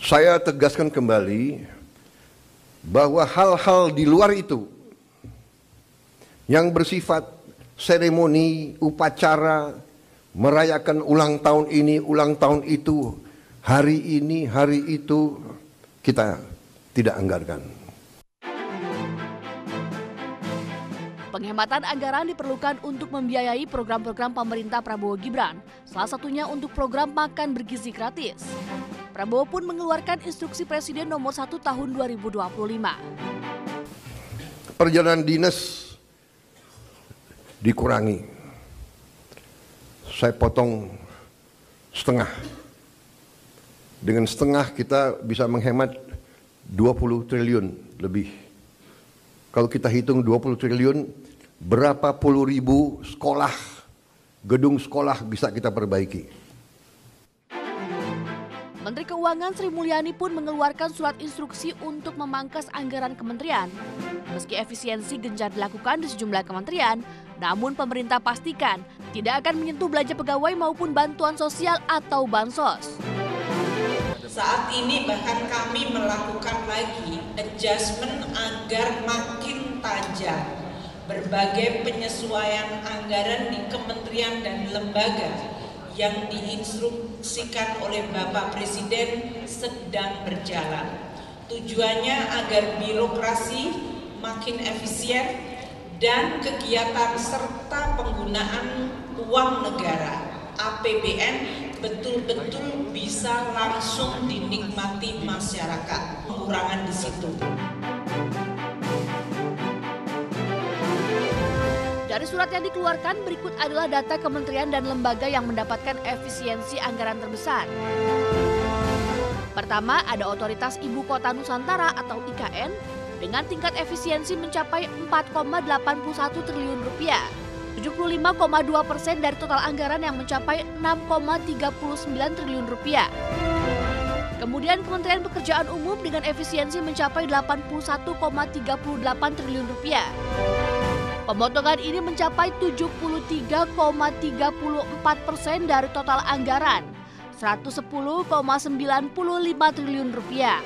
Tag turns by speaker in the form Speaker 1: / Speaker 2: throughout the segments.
Speaker 1: saya tegaskan kembali bahwa hal-hal di luar itu yang bersifat seremoni, upacara, merayakan ulang tahun ini, ulang tahun itu, hari ini, hari itu, kita tidak anggarkan.
Speaker 2: Penghematan anggaran diperlukan untuk membiayai program-program pemerintah Prabowo Gibran, salah satunya untuk program makan bergizi gratis. Prabowo pun mengeluarkan instruksi Presiden nomor 1 tahun 2025.
Speaker 1: Perjalanan dinas dikurangi. Saya potong setengah. Dengan setengah kita bisa menghemat 20 triliun lebih. Kalau kita hitung 20 triliun, berapa puluh ribu sekolah, gedung sekolah bisa kita perbaiki.
Speaker 2: Menteri Keuangan Sri Mulyani pun mengeluarkan surat instruksi untuk memangkas anggaran kementerian. Meski efisiensi gencar dilakukan di sejumlah kementerian, namun pemerintah pastikan tidak akan menyentuh belanja pegawai maupun bantuan sosial atau bansos.
Speaker 3: Saat ini bahkan kami melakukan lagi adjustment agar makin tajam berbagai penyesuaian anggaran di kementerian dan lembaga yang diinstruksikan oleh Bapak Presiden sedang berjalan. Tujuannya agar birokrasi makin efisien dan kegiatan serta penggunaan uang negara APBN betul-betul bisa langsung dinikmati masyarakat. Pengurangan di situ.
Speaker 2: Dari surat yang dikeluarkan, berikut adalah data kementerian dan lembaga yang mendapatkan efisiensi anggaran terbesar. Pertama, ada Otoritas Ibu Kota Nusantara atau IKN dengan tingkat efisiensi mencapai 4,81 triliun rupiah. 75,2% dari total anggaran yang mencapai 6,39 triliun rupiah. Kemudian Kementerian Pekerjaan Umum dengan efisiensi mencapai 81,38 triliun rupiah. Pemotongan ini mencapai 73,34% dari total anggaran, 110,95 triliun rupiah.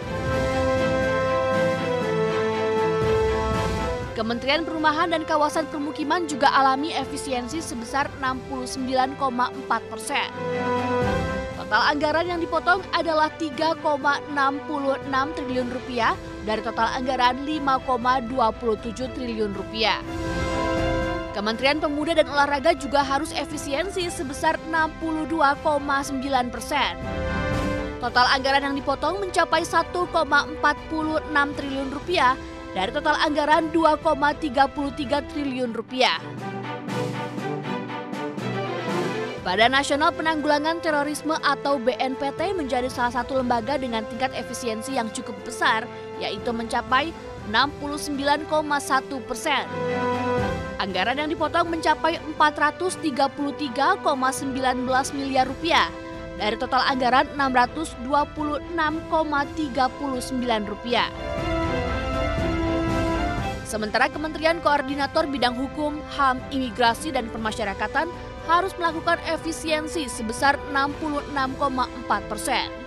Speaker 2: Kementerian Perumahan dan Kawasan Permukiman juga alami efisiensi sebesar 69,4%. Total anggaran yang dipotong adalah 3,66 triliun rupiah dari total anggaran 5,27 triliun rupiah. Kementerian Pemuda dan Olahraga juga harus efisiensi sebesar 62,9%. Total anggaran yang dipotong mencapai 1,46 triliun rupiah dari total anggaran 2,33 triliun rupiah. Badan Nasional Penanggulangan Terorisme atau BNPT menjadi salah satu lembaga dengan tingkat efisiensi yang cukup besar, yaitu mencapai 69,1%. Anggaran yang dipotong mencapai 433,19 miliar rupiah dari total anggaran 626,39 rupiah. Sementara Kementerian Koordinator Bidang Hukum, HAM, Imigrasi, dan Permasyarakatan harus melakukan efisiensi sebesar 66,4%.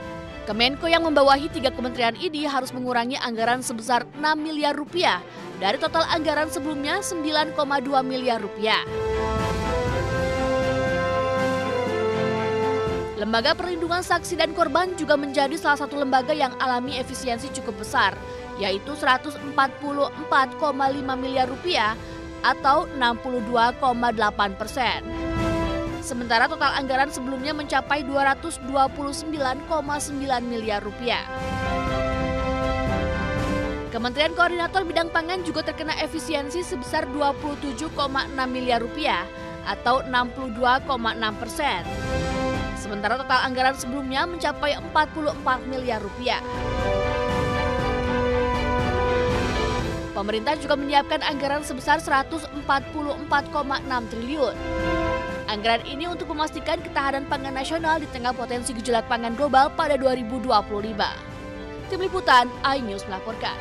Speaker 2: Kemenko yang membawahi 3 kementerian ini harus mengurangi anggaran sebesar 6 miliar rupiah dari total anggaran sebelumnya 9,2 miliar rupiah. Lembaga Perlindungan Saksi dan Korban juga menjadi salah satu lembaga yang alami efisiensi cukup besar, yaitu 144,5 miliar rupiah atau 62,8%. Sementara total anggaran sebelumnya mencapai 229,9 miliar rupiah. Kementerian Koordinator Bidang Pangan juga terkena efisiensi sebesar 27,6 miliar rupiah atau 62,6%. Sementara total anggaran sebelumnya mencapai 44 miliar rupiah. Pemerintah juga menyiapkan anggaran sebesar 144,6 triliun. Anggaran ini untuk memastikan ketahanan pangan nasional di tengah potensi gejolak pangan global pada 2025. Tim Liputan, iNews melaporkan.